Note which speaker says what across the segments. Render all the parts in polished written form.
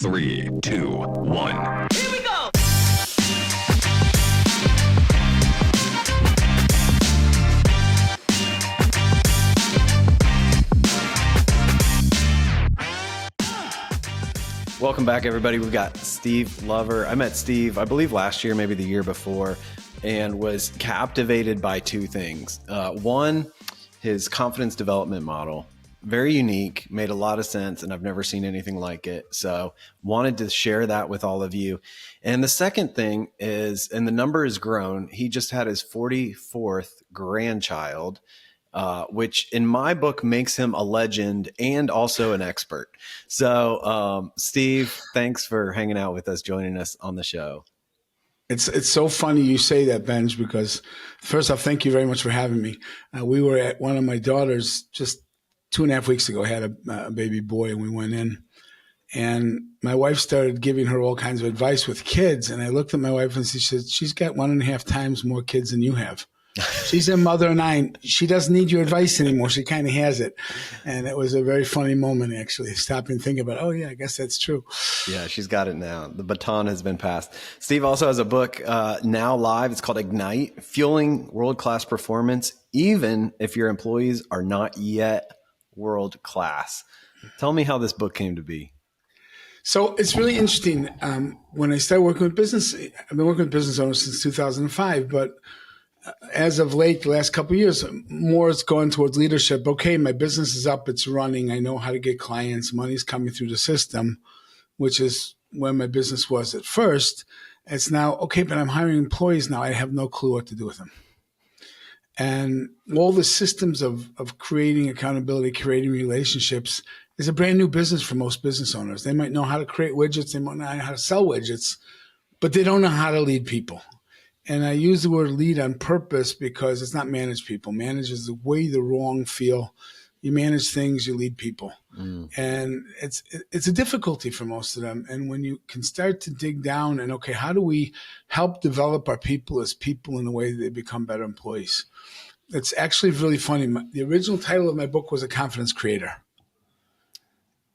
Speaker 1: Three, two, one.
Speaker 2: Here we go!
Speaker 3: Welcome back, everybody. We've got Steve Lover. I met Steve, I believe, last year, maybe the year before, and was captivated by two things. One, his confidence development model. Very unique, made a lot of sense, and I've never seen anything like it. So wanted to share that with all of you. And the second thing is, and the number has grown, he just had his 44th grandchild, which in my book makes him a legend and also an expert. So Steve, thanks for hanging out with us, joining us on the show.
Speaker 4: It's so funny you say that, Benj, because first off, thank you very much for having me. We were at one of my daughters just 2.5 weeks ago, had a baby boy, and we went in. And my wife started giving her all kinds of advice with kids. And I looked at my wife and she said, she's got 1.5 times more kids than you have. She's a mother of 9. She doesn't need your advice anymore. She kind of has it. And it was a very funny moment, actually. Stop and think about, oh, yeah, I guess that's true.
Speaker 3: Yeah, she's got it now. The baton has been passed. Steve also has a book now live. It's called Ignite, Fueling World-Class Performance, even if your employees are not yet world-class. Tell me how this book came to be.
Speaker 4: So it's really interesting. When I started working with business, I've been working with business owners since 2005, but as of late, the last couple of years, more is going towards leadership. Okay, my business is up, it's running. I know how to get clients. Money's coming through the system, which is where my business was at first. It's now, okay, but I'm hiring employees now. I have no clue what to do with them. And all the systems of creating accountability, creating relationships is a brand new business for most business owners. They might know how to create widgets. They might know how to sell widgets, but they don't know how to lead people. And I use the word lead on purpose because it's not manage people. Manage is the wrong feel. You manage things, you lead people. And it's a difficulty for most of them. And when you can start to dig down and, okay, how do we help develop our people as people in a way that they become better employees? It's actually really funny. The original title of my book was A Confidence Creator.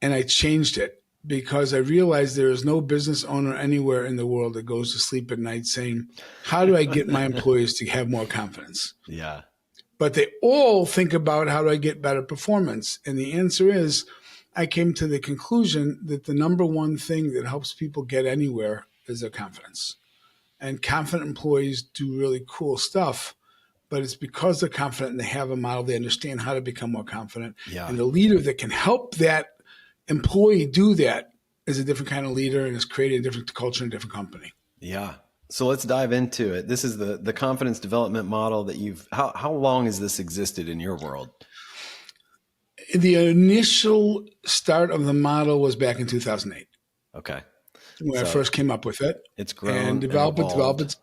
Speaker 4: And I changed it because I realized there is no business owner anywhere in the world that goes to sleep at night saying, how do I get my employees to have more confidence?
Speaker 3: Yeah.
Speaker 4: But they all think about, how do I get better performance? And the answer is, I came to the conclusion that the number one thing that helps people get anywhere is their confidence. And confident employees do really cool stuff, but it's because they're confident and they have a model, they understand how to become more confident.
Speaker 3: Yeah.
Speaker 4: And the leader that can help that employee do that is a different kind of leader and is creating a different culture and a different company.
Speaker 3: Yeah. So let's dive into it. This is the confidence development model that how long has this existed in your world?
Speaker 4: The initial start of the model was back in 2008.
Speaker 3: Okay.
Speaker 4: When I first came up with it.
Speaker 3: It's grown
Speaker 4: and developed.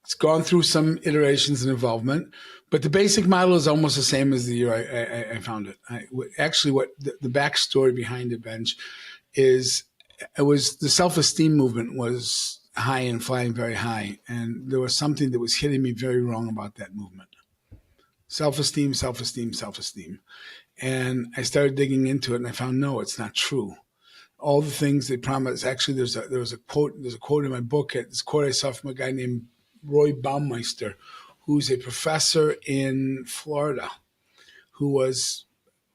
Speaker 4: It's gone through some iterations and involvement, but the basic model is almost the same as the year I found it. Actually, what the backstory behind it, Benj, is it was the self-esteem movement was high and flying very high, and there was something that was hitting me very wrong about that movement. Self-esteem, self-esteem, self-esteem. And I started digging into it, and I found, no, it's not true. All the things they promise. Actually, there's a quote in my book. This quote I saw from a guy named Roy Baumeister, who's a professor in Florida, who was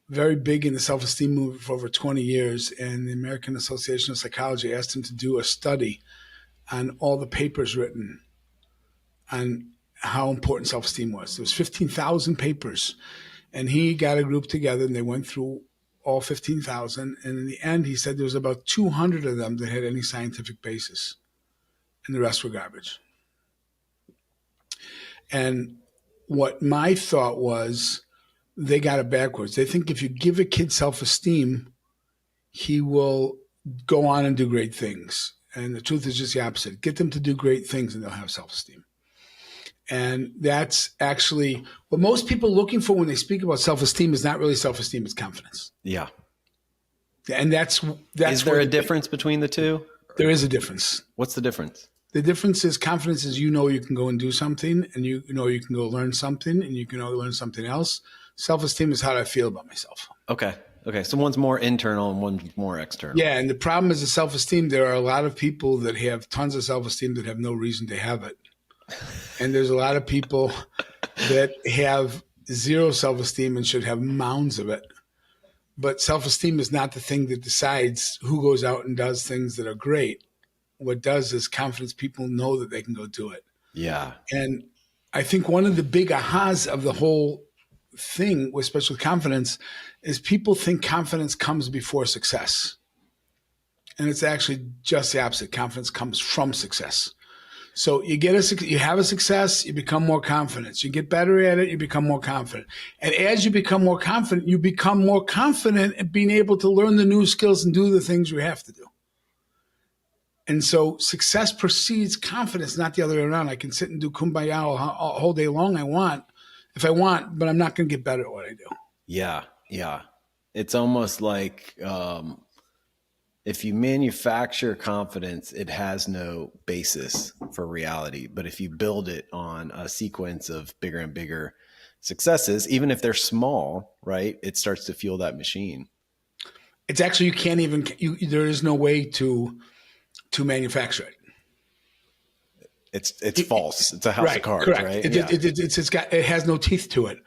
Speaker 4: very big in the self-esteem movement for over 20 years. And the American Association of Psychology asked him to do a study on all the papers written on how important self-esteem was. There was 15,000 papers. And he got a group together and they went through all 15,000. And in the end, he said there was about 200 of them that had any scientific basis. And the rest were garbage. And what my thought was, they got it backwards. They think if you give a kid self-esteem, he will go on and do great things. And the truth is just the opposite. Get them to do great things and they'll have self-esteem. And that's actually what most people are looking for when they speak about self-esteem is not really self-esteem, it's confidence.
Speaker 3: Yeah.
Speaker 4: And that's
Speaker 3: Is there a difference between the two?
Speaker 4: There is a difference.
Speaker 3: What's the difference?
Speaker 4: The difference is confidence is you can go and do something, and you can go learn something, and you can go learn something else. Self-esteem is how do I feel about myself.
Speaker 3: Okay. Okay. So one's more internal and one's more external.
Speaker 4: Yeah, and the problem is the self-esteem. There are a lot of people that have tons of self-esteem that have no reason to have it. And there's a lot of people that have zero self-esteem and should have mounds of it. But self-esteem is not the thing that decides who goes out and does things that are great. What does is confidence. People know that they can go do it.
Speaker 3: Yeah.
Speaker 4: And I think one of the big ahas of the whole thing with special confidence is people think confidence comes before success. And it's actually just the opposite. Confidence comes from success. So you have a success, you become more confident. You get better at it, you become more confident. And as you become more confident, you become more confident at being able to learn the new skills and do the things you have to do. And so success precedes confidence, not the other way around. I can sit and do kumbaya all whole day long if I want, but I'm not going to get better at what I do.
Speaker 3: Yeah. Yeah. It's almost like if you manufacture confidence, it has no basis for reality. But if you build it on a sequence of bigger and bigger successes, even if they're small, right, it starts to fuel that machine.
Speaker 4: It's actually, you can't even, there is no way to manufacture it.
Speaker 3: It's false. It's a house of cards,
Speaker 4: correct.
Speaker 3: right?
Speaker 4: It has no teeth to it.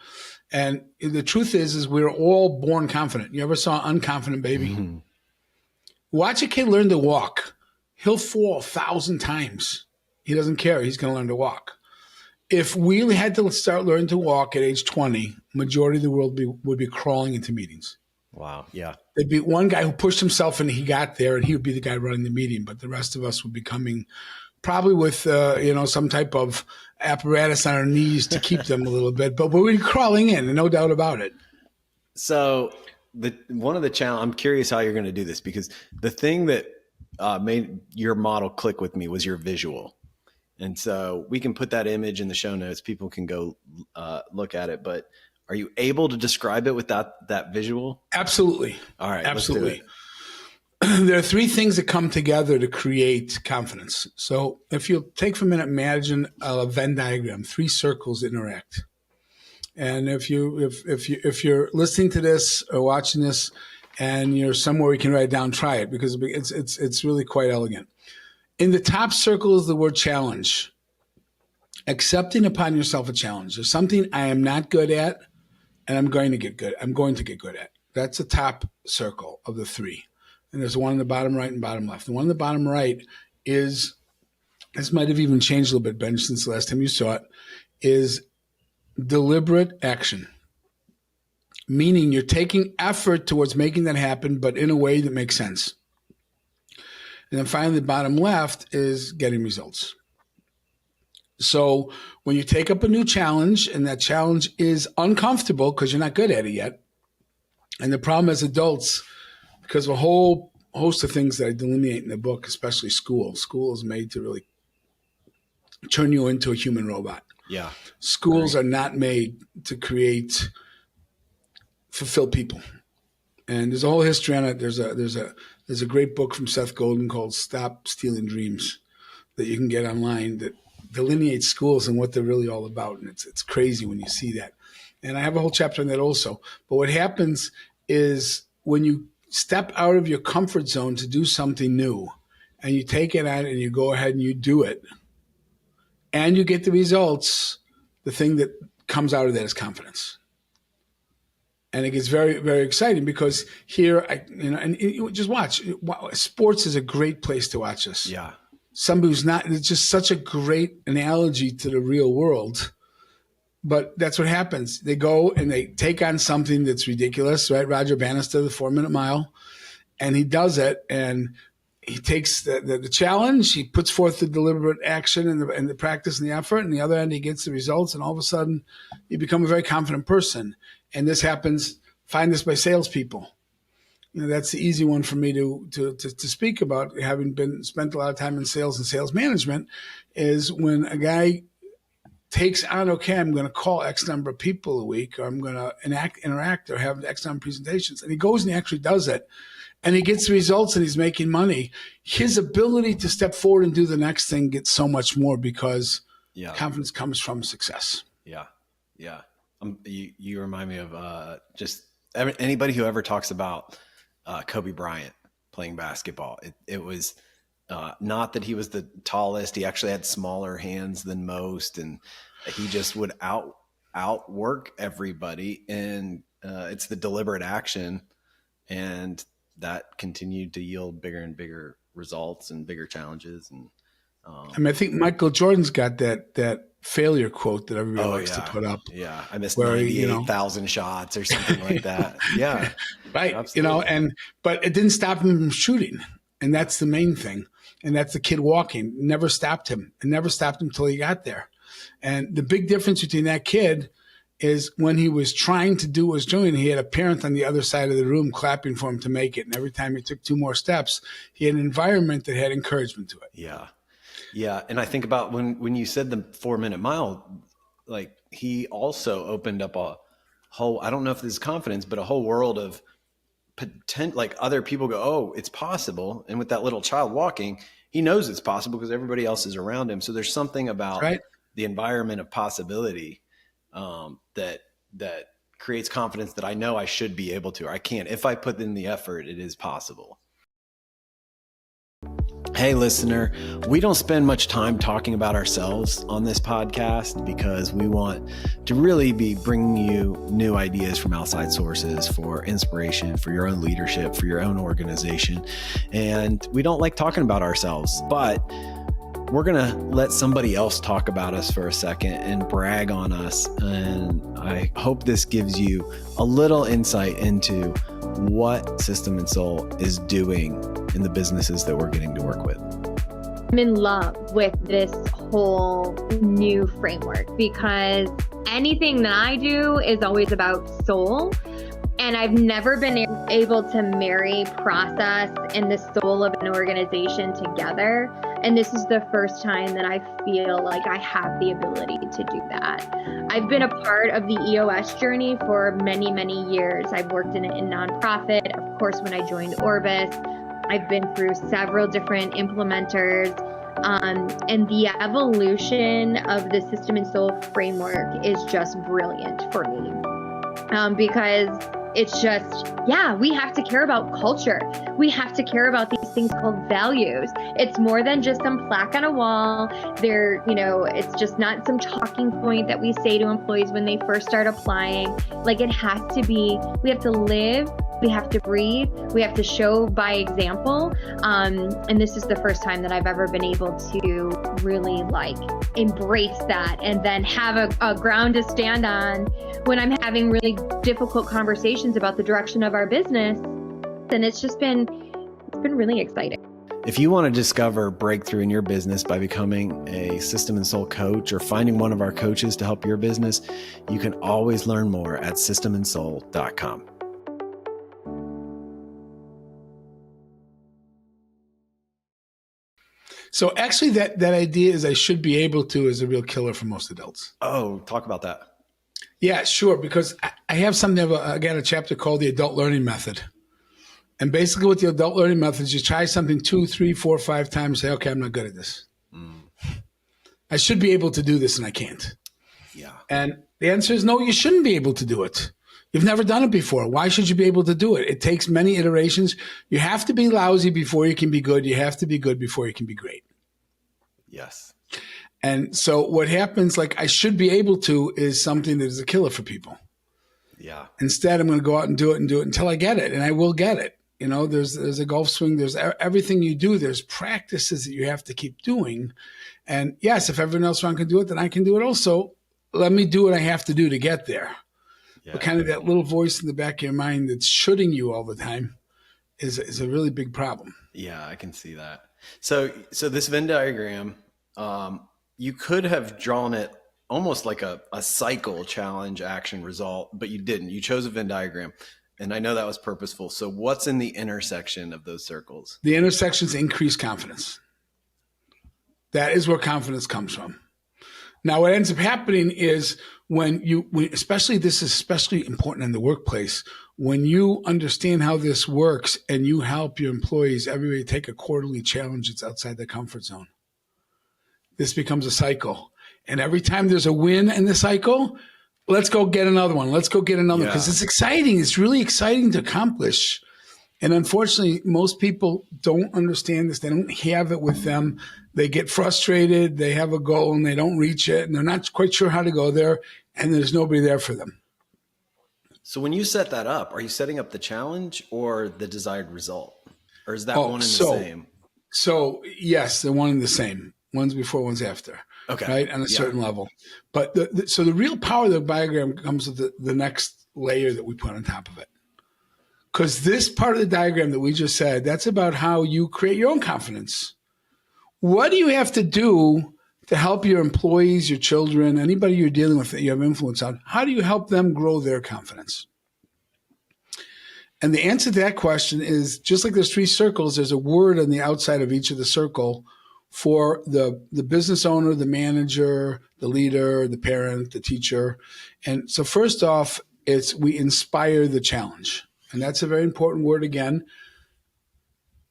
Speaker 4: And the truth is we're all born confident. You ever saw an unconfident baby? Mm-hmm. Watch a kid learn to walk. He'll fall 1,000 times. He doesn't care. He's going to learn to walk. If we had to start learning to walk at age 20, majority of the world would be crawling into meetings.
Speaker 3: Wow. Yeah.
Speaker 4: There'd be one guy who pushed himself and he got there, and he would be the guy running the meeting. But the rest of us would be coming probably with some type of apparatus on our knees to keep them a little bit. But we'd be crawling in, and no doubt about it.
Speaker 3: So one of the challenge, I'm curious how you're going to do this, because the thing that made your model click with me was your visual. And so we can put that image in the show notes. People can go look at it, but are you able to describe it without that visual?
Speaker 4: Absolutely.
Speaker 3: All right.
Speaker 4: Absolutely. There are three things that come together to create confidence. So if you take for a minute, imagine a Venn diagram, three circles interact. And if you're listening to this or watching this and you're somewhere you can write it down, try it, because it's really quite elegant. In the top circle is the word challenge. Accepting upon yourself a challenge. There's something I am not good at and I'm going to get good at. That's the top circle of the three. And there's one in the bottom right and bottom left. The one in the bottom right is, this might have even changed a little bit, Ben, since the last time you saw it, is deliberate action, meaning you're taking effort towards making that happen, but in a way that makes sense. And then finally, the bottom left is getting results. So when you take up a new challenge and that challenge is uncomfortable because you're not good at it yet, and the problem as adults, because of a whole host of things that I delineate in the book, especially school. School is made to really turn you into a human robot.
Speaker 3: Yeah.
Speaker 4: Schools are not made to fulfill people. And there's a whole history on it. There's a great book from Seth Godin called Stop Stealing Dreams that you can get online that delineates schools and what they're really all about. And it's crazy when you see that. And I have a whole chapter on that also. But what happens is when you step out of your comfort zone to do something new and you take it on and you go ahead and you do it and you get the results, the thing that comes out of that is confidence. And it gets very, very exciting because here, just watch. Sports is a great place to watch this.
Speaker 3: Yeah.
Speaker 4: Somebody who's not, it's just such a great analogy to the real world. But that's what happens. They go and they take on something that's ridiculous, right? Roger Bannister, the 4-minute mile, and he does it. And he takes the challenge. He puts forth the deliberate action and the practice and the effort. And the other end, he gets the results. And all of a sudden, you become a very confident person. And this happens. Find this by salespeople. That's the easy one for me to speak about, having spent a lot of time in sales and sales management, is when a guy takes on, okay, I'm going to call X number of people a week, or I'm going to interact or have X number of presentations. And he goes and he actually does it. And he gets the results and he's making money. His ability to step forward and do the next thing gets so much more because confidence comes from success.
Speaker 3: Yeah. Yeah. You remind me of just anybody who ever talks about Kobe Bryant playing basketball, it was not that he was the tallest. He actually had smaller hands than most, and he just would outwork everybody. And it's the deliberate action, and that continued to yield bigger and bigger results and bigger challenges. And
Speaker 4: I think Michael Jordan's got that failure quote that everybody likes to put up.
Speaker 3: Yeah, I missed 98,000 shots or something like that. Yeah,
Speaker 4: right.
Speaker 3: Absolutely.
Speaker 4: But it didn't stop him from shooting, and that's the main thing. And that's the kid walking. Never stopped him. It never stopped him till he got there. And the big difference between that kid is when he was trying to do what he was doing, he had a parent on the other side of the room clapping for him to make it. And every time he took 2 more steps, he had an environment that had encouragement to it.
Speaker 3: Yeah. Yeah. And I think about when you said the 4-minute mile, like he also opened up a whole, I don't know if this is confidence, but a whole world of like other people go, oh, it's possible. And with that little child walking, he knows it's possible because everybody else is around him. So there's something about the environment of possibility that creates confidence that I know I should be able to, or I can. If I put in the effort, it is possible. Hey, listener, we don't spend much time talking about ourselves on this podcast because we want to really be bringing you new ideas from outside sources for inspiration, for your own leadership, for your own organization. And we don't like talking about ourselves, but we're going to let somebody else talk about us for a second and brag on us. And I hope this gives you a little insight into what System and Soul is doing in the businesses that we're getting to work with.
Speaker 2: I'm in love with this whole new framework because anything that I do is always about soul. And I've never been able to marry process and the soul of an organization together. And this is the first time that I feel like I have the ability to do that. I've been a part of the EOS journey for many, many years. I've worked in nonprofit. Of course, when I joined Orbis, I've been through several different implementers. And the evolution of the System and Soul framework is just brilliant for me. Because it's just, we have to care about culture. We have to care about these things called values. It's more than just some plaque on a wall. It's just not some talking point that we say to employees when they first start applying. Like it has to be, we have to live, we have to breathe, we have to show by example. And this is the first time that I've ever been able to really embrace that and then have a ground to stand on when I'm having really difficult conversations about the direction of our business. And it's been really exciting.
Speaker 3: If you want to discover breakthrough in your business by becoming a System and Soul coach or finding one of our coaches to help your business, you can always learn more at systemandsoul.com.
Speaker 4: So actually that idea is I should be able to is a real killer for most adults.
Speaker 3: Oh, talk about that.
Speaker 4: Yeah, sure. Because I have something, I got a chapter called the Adult Learning Method. And basically with the Adult Learning Method is you try something 2, 3, 4, 5 times, say, okay, I'm not good at this. I should be able to do this and I can't.
Speaker 3: Yeah.
Speaker 4: And the answer is no, you shouldn't be able to do it. You've never done it before. Why should you be able to do it? It takes many iterations. You have to be lousy before you can be good. You have to be good before you can be great.
Speaker 3: Yes.
Speaker 4: And so what happens, like I should be able to, is something that is a killer for people.
Speaker 3: Yeah.
Speaker 4: Instead, I'm going to go out and do it until I get it. And I will get it. There's a golf swing. There's everything you do. There's practices that you have to keep doing. And yes, if everyone else around can do it, then I can do it also. Let me do what I have to do to get there.
Speaker 3: Yeah.
Speaker 4: But kind of that little voice in the back of your mind that's shooting you all the time is a really big problem.
Speaker 3: Yeah, I can see that. So this Venn diagram, you could have drawn it almost like a cycle, challenge, action, result, but you didn't. You chose a Venn diagram. And I know that was purposeful. So what's in the intersection of those circles?
Speaker 4: The intersections increase confidence. That is where confidence comes from. Now, what ends up happening is especially this is especially important in the workplace, when you understand how this works and you help your employees, everybody take a quarterly challenge that's outside their comfort zone. This becomes a cycle. And every time there's a win in the cycle, let's go get another one. Let's go get another one. Because
Speaker 3: Yeah.
Speaker 4: it's exciting. It's really exciting to accomplish. And unfortunately, most people don't understand this. They don't have it with them. They get frustrated. They have a goal and they don't reach it. And they're not quite sure how to go there. And there's nobody there for them.
Speaker 3: So when you set that up, are you setting up the challenge or the desired result? Or is that one and the same?
Speaker 4: So yes, they're one and the same. One's before, one's after.
Speaker 3: Okay.
Speaker 4: Right? On a certain level. But so the real power of the diagram comes with the next layer that we put on top of it. Because this part of the diagram that we just said, that's about how you create your own confidence. What do you have to do to help your employees, your children, anybody you're dealing with that you have influence on? How do you help them grow their confidence? And the answer to that question is, just like there's 3 circles, there's a word on the outside of each of the circle for the business owner, the manager, the leader, the parent, the teacher. And so first off, we inspire the challenge. And that's a very important word again.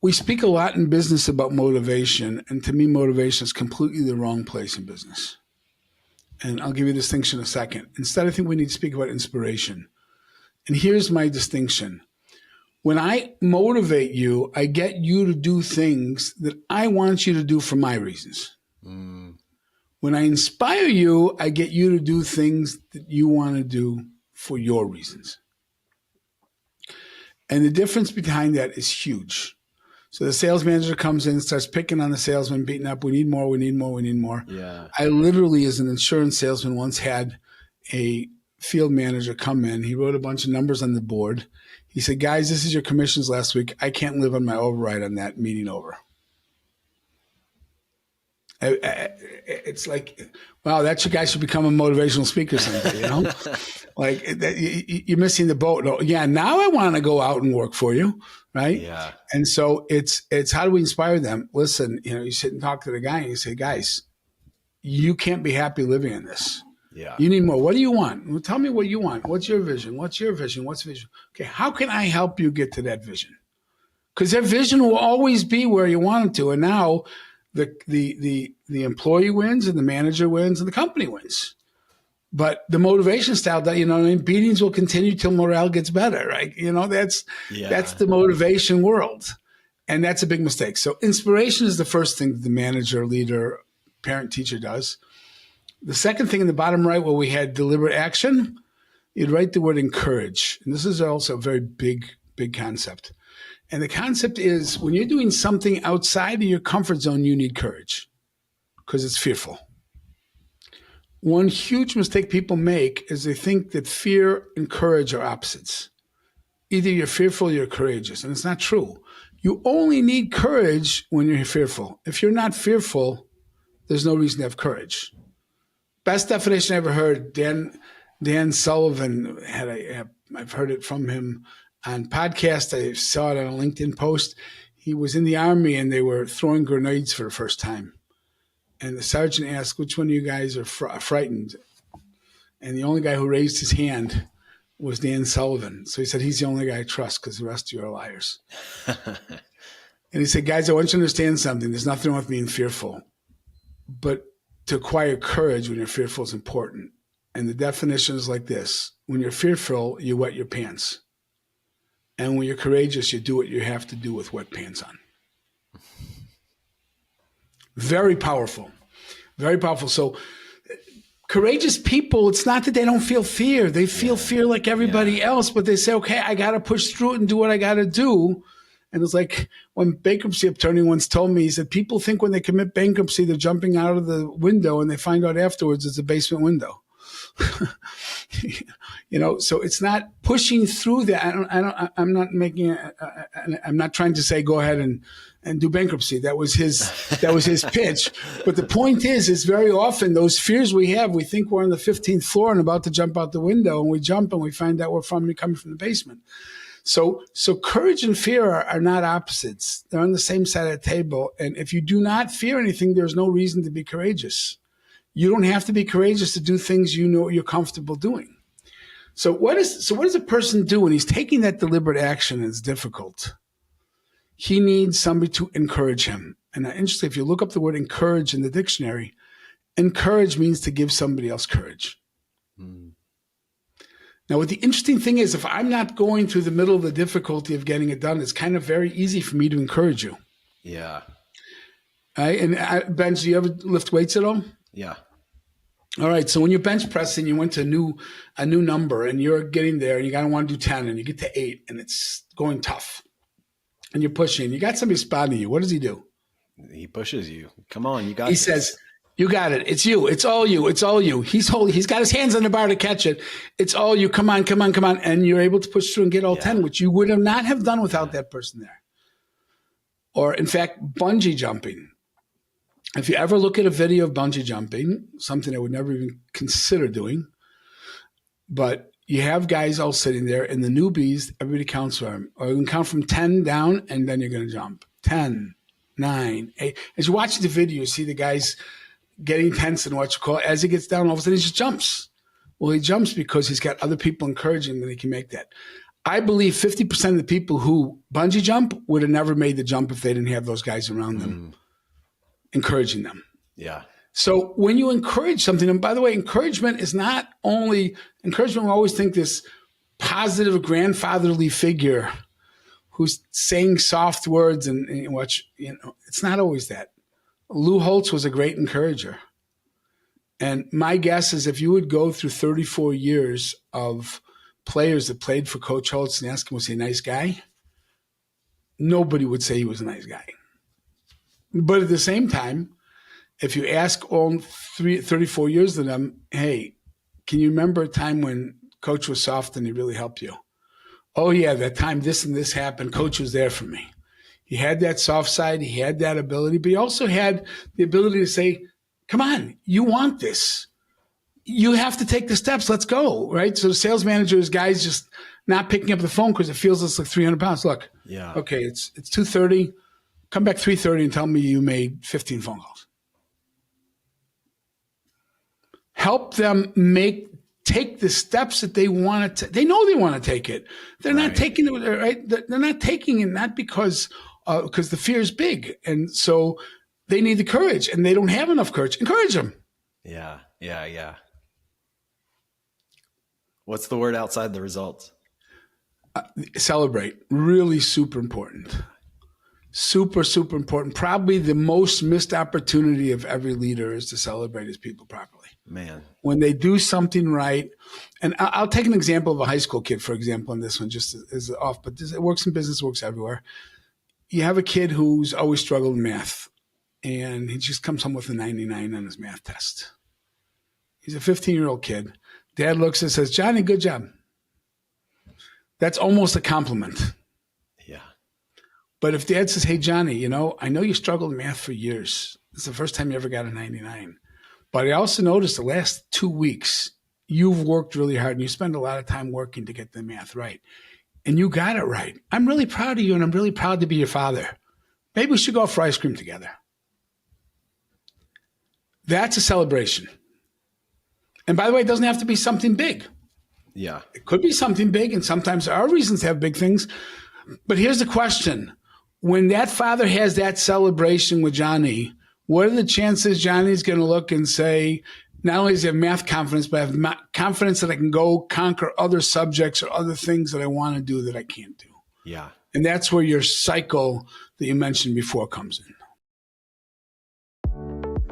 Speaker 4: We speak a lot in business about motivation. And to me, motivation is completely the wrong place in business. And I'll give you a distinction in a second. Instead, I think we need to speak about inspiration. And here's my distinction. When I motivate you, I get you to do things that I want you to do for my reasons. When I inspire you, I get you to do things that you want to do for your reasons. And the difference behind that is huge. So the sales manager comes in, starts picking on the salesman, beating up, we need more, we need more, we need more.
Speaker 3: Yeah.
Speaker 4: I literally, as an insurance salesman, once had a field manager come in. He wrote a bunch of numbers on the board. He said, guys, this is your commissions last week. I can't live on my override on that. Meeting over. It's like, wow, that guy should become a motivational speaker someday, you know? Like, you're missing the boat. No, yeah, now I want to go out and work for you, right?
Speaker 3: Yeah.
Speaker 4: And so it's how do we inspire them? Listen, you sit and talk to the guy and you say, guys, you can't be happy living in this.
Speaker 3: Yeah.
Speaker 4: You need more. What do you want? Well, tell me what you want. What's your vision? What's your vision? What's vision? Okay, how can I help you get to that vision? Because that vision will always be where you want it to. And now the employee wins and the manager wins and the company wins. But the motivation style, beatings will continue till morale gets better, right? That's the motivation world. And that's a big mistake. So inspiration is the first thing that the manager, leader, parent, teacher does. The second thing in the bottom right, where we had deliberate action, you'd write the word encourage. And this is also a very big concept. And the concept is, when you're doing something outside of your comfort zone, you need courage because it's fearful. One huge mistake people make is they think that fear and courage are opposites. Either you're fearful or you're courageous. And it's not true. You only need courage when you're fearful. If you're not fearful, there's no reason to have courage. Best definition I ever heard, Dan Sullivan I've heard it from him on podcast. I saw it on a LinkedIn post. He was in the Army and they were throwing grenades for the first time. And the sergeant asked, which one of you guys are frightened? And the only guy who raised his hand was Dan Sullivan. So he said, he's the only guy I trust because the rest of you are liars. And he said, guys, I want you to understand something. There's nothing wrong with being fearful. But to acquire courage when you're fearful is important. And the definition is like this. When you're fearful, you wet your pants. And when you're courageous, you do what you have to do with wet pants on. Very powerful. Very powerful. So courageous people, it's not that they don't feel fear. They feel fear like everybody else, but they say, okay, I got to push through it and do what I got to do. And it's like when bankruptcy attorney once told me, he said, people think when they commit bankruptcy, they're jumping out of the window and they find out afterwards it's a basement window. So it's not pushing through that. I'm not trying to say, go ahead and do bankruptcy. That was his pitch. But the point is very often those fears we have, we think we're on the 15th floor and about to jump out the window, and we jump and we find out we're coming from the basement. So courage and fear are not opposites. They're on the same side of the table. And if you do not fear anything, there's no reason to be courageous. You don't have to be courageous to do things you know you're comfortable doing. So what does a person do when he's taking that deliberate action and it's difficult? He needs somebody to encourage him. And interestingly, if you look up the word encourage in the dictionary, encourage means to give somebody else courage. Now, what the interesting thing is, if I'm not going through the middle of the difficulty of getting it done, it's kind of very easy for me to encourage you.
Speaker 3: Yeah.
Speaker 4: Right? And Benj, do you ever lift weights at all?
Speaker 3: Yeah.
Speaker 4: All right. So when you're bench pressing, you went to a new number and you're getting there and you gotta want to do 10 and you get to 8 and it's going tough. And you're pushing. You got somebody spotting you. What does he do?
Speaker 3: He pushes you. Come on, you got
Speaker 4: He
Speaker 3: this.
Speaker 4: says, you got it. It's you. It's all you. It's all you. He's got his hands on the bar to catch it. It's all you. Come on, come on, come on. And you're able to push through and get all 10, which you would have not have done without that person there. Or in fact, bungee jumping. If you ever look at a video of bungee jumping, something I would never even consider doing, but you have guys all sitting there and the newbies, everybody counts for them. Or you can count from 10 down and then you're going to jump. 10, 9, 8. As you're watching the video, you see the guys getting tense and what you call it. As he gets down, all of a sudden he just jumps. Well, he jumps because he's got other people encouraging him that he can make that. I believe 50% of the people who bungee jump would have never made the jump if they didn't have those guys around them encouraging them.
Speaker 3: Yeah.
Speaker 4: So when you encourage something, and by the way, encouragement is not only encouragement. We always think this positive grandfatherly figure who's saying soft words and what, it's not always that. Lou Holtz was a great encourager. And my guess is if you would go through 34 years of players that played for Coach Holtz and ask him, was he a nice guy? Nobody would say he was a nice guy. But at the same time, if you ask all 34 years of them, hey, can you remember a time when Coach was soft and he really helped you? Oh, yeah, that time this and this happened, Coach was there for me. He had that soft side, he had that ability, but he also had the ability to say, come on, you want this. You have to take the steps, let's go, right? So the sales manager is guys just not picking up the phone because it feels it's like 300 pounds. Look, okay, it's 2:30. Come back 3:30 and tell me you made 15 phone calls. Help them take the steps that they want to. They know they want to take it. They're not taking it right. They're not taking it not because the fear is big, and so they need the courage, and they don't have enough courage. Encourage them.
Speaker 3: Yeah. What's the word outside the results?
Speaker 4: Celebrate. Really super important. Super, super important. Probably the most missed opportunity of every leader is to celebrate his people properly.
Speaker 3: Man.
Speaker 4: When they do something right, and I'll take an example of a high school kid, for example, in this one, just as off, but it works in business, works everywhere. You have a kid who's always struggled in math, and he just comes home with a 99 on his math test. He's a 15-year-old kid. Dad looks and says, Johnny, good job. That's almost a compliment.
Speaker 3: Yeah.
Speaker 4: But if Dad says, hey, Johnny, I know you struggled in math for years. It's the first time you ever got a 99. But I also noticed the last 2 weeks, you've worked really hard and you spend a lot of time working to get the math right. And you got it right. I'm really proud of you and I'm really proud to be your father. Maybe we should go out for ice cream together. That's a celebration. And by the way, it doesn't have to be something big.
Speaker 3: Yeah.
Speaker 4: It could be something big, and sometimes there are reasons to have big things. But here's the question. When that father has that celebration with Johnny, what are the chances Johnny's going to look and say, not only does he have math confidence, but I have confidence that I can go conquer other subjects or other things that I want to do that I can't do?
Speaker 3: Yeah.
Speaker 4: And that's where your cycle that you mentioned before comes in.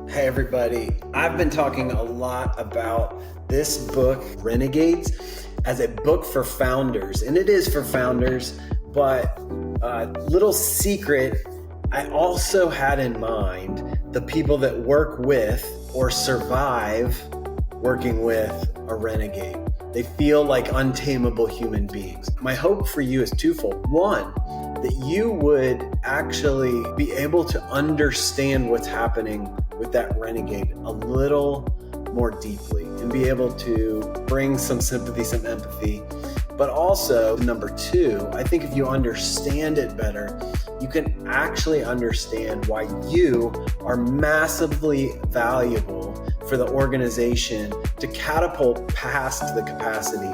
Speaker 3: Hey everybody, I've been talking a lot about this book, Renegades, as a book for founders. And it is for founders, but little secret, I also had in mind the people that work with or survive working with a renegade. They feel like untamable human beings. My hope for you is twofold. One, that you would actually be able to understand what's happening with that renegade a little more deeply and be able to bring some sympathy, some empathy. But also, number two, I think if you understand it better, you can actually understand why you are massively valuable for the organization to catapult past the capacity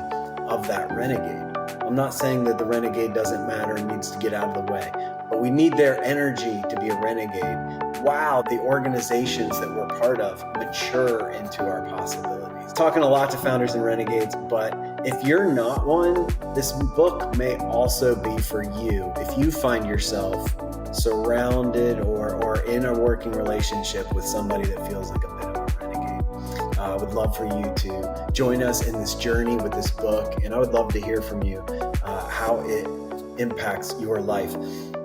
Speaker 3: of that renegade. I'm not saying that the renegade doesn't matter and needs to get out of the way, but we need their energy to be a renegade. wow, the organizations that we're part of mature into our possibilities. Talking a lot to founders and renegades, but if you're not one, this book may also be for you. If you find yourself surrounded or in a working relationship with somebody that feels like a bit of a renegade, I would love for you to join us in this journey with this book, and I would love to hear from you how it impacts your life.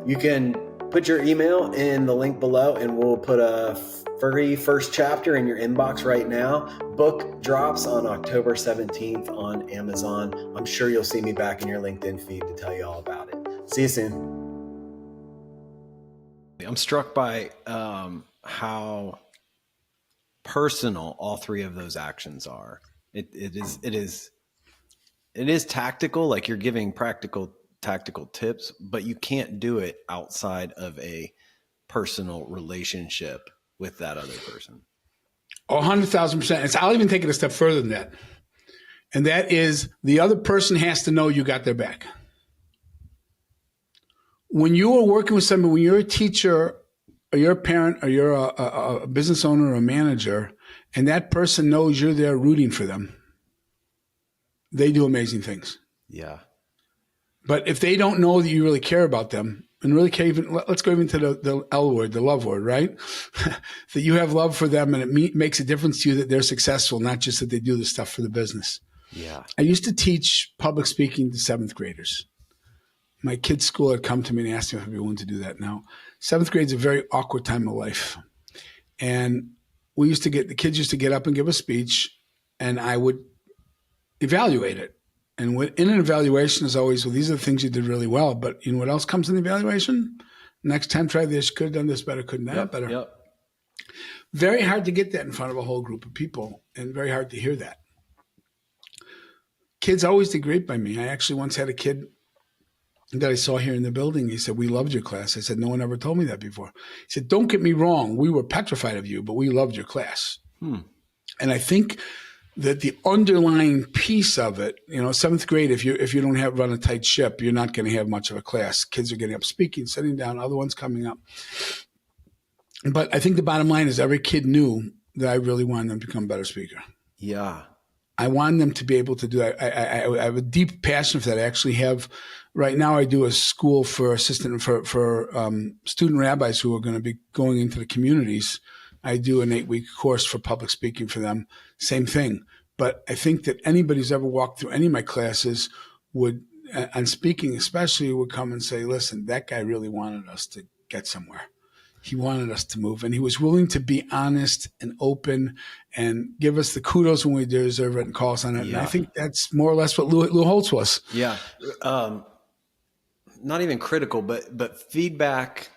Speaker 3: You can put your email in the link below, and we'll put a free first chapter in your inbox right now. Book drops on October 17th on Amazon. I'm sure you'll see me back in your LinkedIn feed to tell you all about it. See you soon. I'm struck by how personal all three of those actions are. It is tactical, like you're giving tactical tips, but you can't do it outside of a personal relationship with that other person.
Speaker 4: 100,000%. I'll even take it a step further than that. And that is, the other person has to know you got their back. When you are working with somebody, when you're a teacher or you're a parent or you're a business owner or a manager, and that person knows you're there rooting for them, they do amazing things.
Speaker 3: Yeah.
Speaker 4: But if they don't know that you really care about them and really care, let's go even to the L word, the love word, right? That you have love for them and it makes a difference to you that they're successful, not just that they do the stuff for the business.
Speaker 3: Yeah.
Speaker 4: I used to teach public speaking to seventh graders. My kids' school had come to me and asked me if I'd be willing to do that now. Seventh grade is a very awkward time of life. And the kids used to get up and give a speech, and I would evaluate it. And in an evaluation is always, well, these are the things you did really well, but you know what else comes in the evaluation? Next time, try this, could have done this better, couldn't have done that better.
Speaker 3: Yep.
Speaker 4: Very hard to get that in front of a whole group of people, and very hard to hear that. Kids always did great by me. I actually once had a kid that I saw here in the building. He said, "We loved your class." I said, "No one ever told me that before." He said, "Don't get me wrong. We were petrified of you, but we loved your class." And I think that the underlying piece of it, seventh grade, if you don't run a tight ship, you're not going to have much of a class. Kids are getting up, speaking, sitting down, other ones coming up. But I think the bottom line is every kid knew that I really wanted them to become a better speaker.
Speaker 3: Yeah.
Speaker 4: I want them to be able to do that. I have a deep passion for that. I actually have, right now I do a school for student rabbis who are going to be going into the communities. I do an 8-week course for public speaking for them. Same thing. But I think that anybody who's ever walked through any of my classes would, on speaking especially, would come and say, listen, that guy really wanted us to get somewhere. He wanted us to move, and he was willing to be honest and open and give us the kudos when we deserve it and call us on it. Yeah. And I think that's more or less what Lou Holtz was.
Speaker 3: Yeah. Not even critical, but feedback,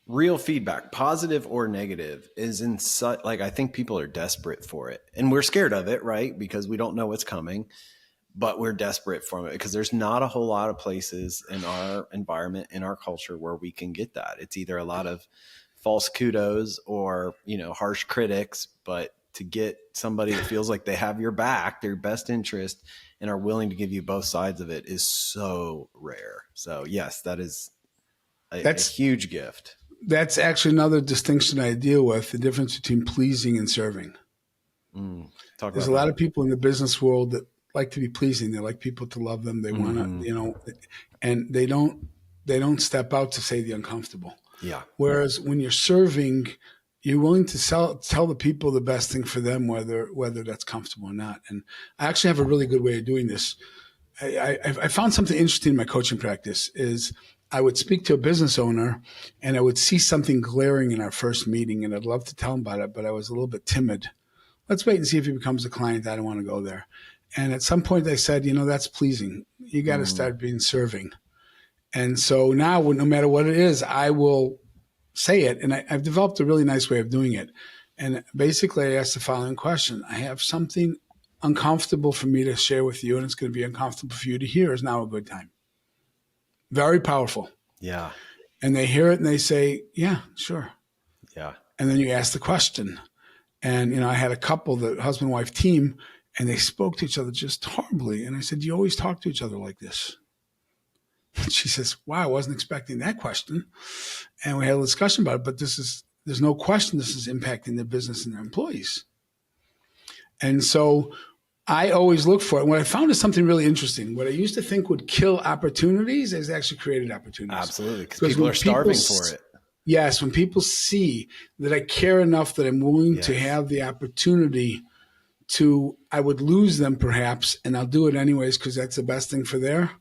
Speaker 3: real feedback, positive or negative, is in such, I think people are desperate for it, and we're scared of it, right? Because we don't know what's coming, but we're desperate for it because there's not a whole lot of places in our environment, in our culture, where we can get that. It's either a lot of false kudos or, harsh critics, but to get somebody that feels like they have your back, their best interest, and are willing to give you both sides of it is so rare. So yes, that is a huge gift.
Speaker 4: That's actually another distinction I deal with, the difference between pleasing and serving. There's a lot of people in the business world that like to be pleasing. They like people to love them. They want to, and they don't step out to say the uncomfortable.
Speaker 3: Yeah.
Speaker 4: Whereas when you're serving, you're willing to tell the people the best thing for them, whether that's comfortable or not. And I actually have a really good way of doing this. I found something interesting in my coaching practice is I would speak to a business owner and I would see something glaring in our first meeting, and I'd love to tell him about it, but I was a little bit timid. Let's wait and see if he becomes a client. I don't want to go there. And at some point I said, that's pleasing. You got to start being serving. And so now, no matter what it is, I will say it. And I've developed a really nice way of doing it. And basically, I ask the following question. I have something uncomfortable for me to share with you, and it's going to be uncomfortable for you to hear. Is now a good time? Very powerful.
Speaker 3: Yeah.
Speaker 4: And they hear it and they say, yeah, sure.
Speaker 3: Yeah.
Speaker 4: And then you ask the question. And, I had a couple, the husband-wife team, and they spoke to each other just horribly. And I said, you always talk to each other like this? And she says, wow, I wasn't expecting that question. And we had a discussion about it, but this is there's no question this is impacting their business and their employees. And so I always look for it. What I found is something really interesting. What I used to think would kill opportunities has actually created opportunities.
Speaker 3: Absolutely, because people are starving for it.
Speaker 4: Yes, when people see that I care enough that I'm willing to have the opportunity to, I would lose them perhaps, and I'll do it anyways because that's the best thing for their.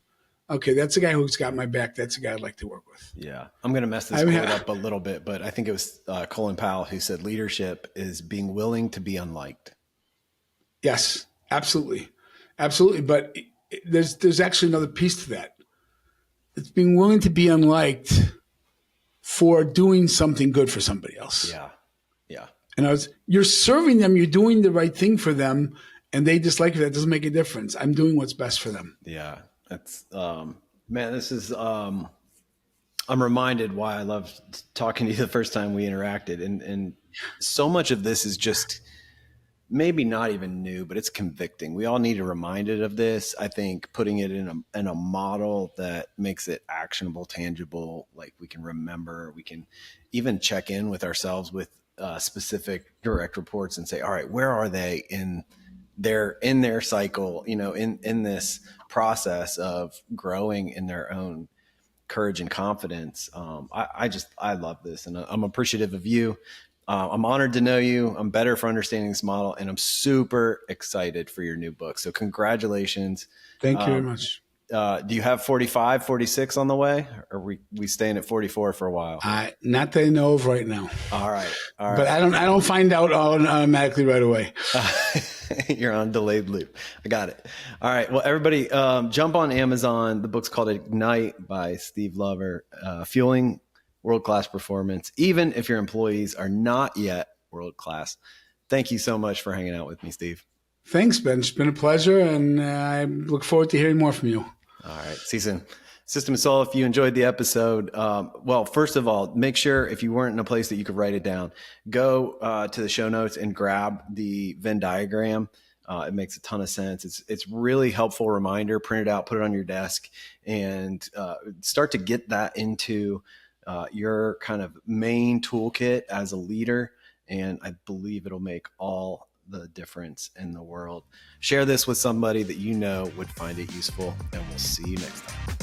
Speaker 4: Okay, that's a guy who's got my back. That's a guy I'd like to work with.
Speaker 3: Yeah, I'm going to mess this quote up a little bit, but I think it was Colin Powell who said leadership is being willing to be unliked.
Speaker 4: Yes, absolutely. Absolutely. But there's actually another piece to that. It's being willing to be unliked for doing something good for somebody else.
Speaker 3: Yeah. Yeah.
Speaker 4: And you're serving them, you're doing the right thing for them, and they dislike it. That doesn't make a difference. I'm doing what's best for them.
Speaker 3: Yeah. That's, man, this is, I'm reminded why I loved talking to you the first time we interacted. And so much of this is just maybe not even new, but it's convicting. We all need reminded of this. I think putting it in a model that makes it actionable, tangible, like we can remember, we can even check in with ourselves with specific direct reports and say, all right, where are they in their cycle, in this process of growing in their own courage and confidence. I love this, and I'm appreciative of you. I'm honored to know you. I'm better for understanding this model, and I'm super excited for your new book. So congratulations.
Speaker 4: Thank you very much.
Speaker 3: Do you have 45, 46 on the way? Or are we staying at 44 for a while?
Speaker 4: Not that I know of right now.
Speaker 3: All right.
Speaker 4: But I don't find out automatically right away.
Speaker 3: You're on delayed loop. I got it. All right. Well, everybody jump on Amazon. The book's called Ignite by Steve Lover, fueling world-class performance, even if your employees are not yet world-class. Thank you so much for hanging out with me, Steve.
Speaker 4: Thanks, Ben. It's been a pleasure, and I look forward to hearing more from you.
Speaker 3: All right. See you soon. System of Soul, if you enjoyed the episode, well, first of all, make sure if you weren't in a place that you could write it down, go to the show notes and grab the Venn diagram. It makes a ton of sense. It's really helpful reminder. Print it out, put it on your desk, and start to get that into your kind of main toolkit as a leader. And I believe it'll make all the difference in the world. Share this with somebody that you know would find it useful, and we'll see you next time.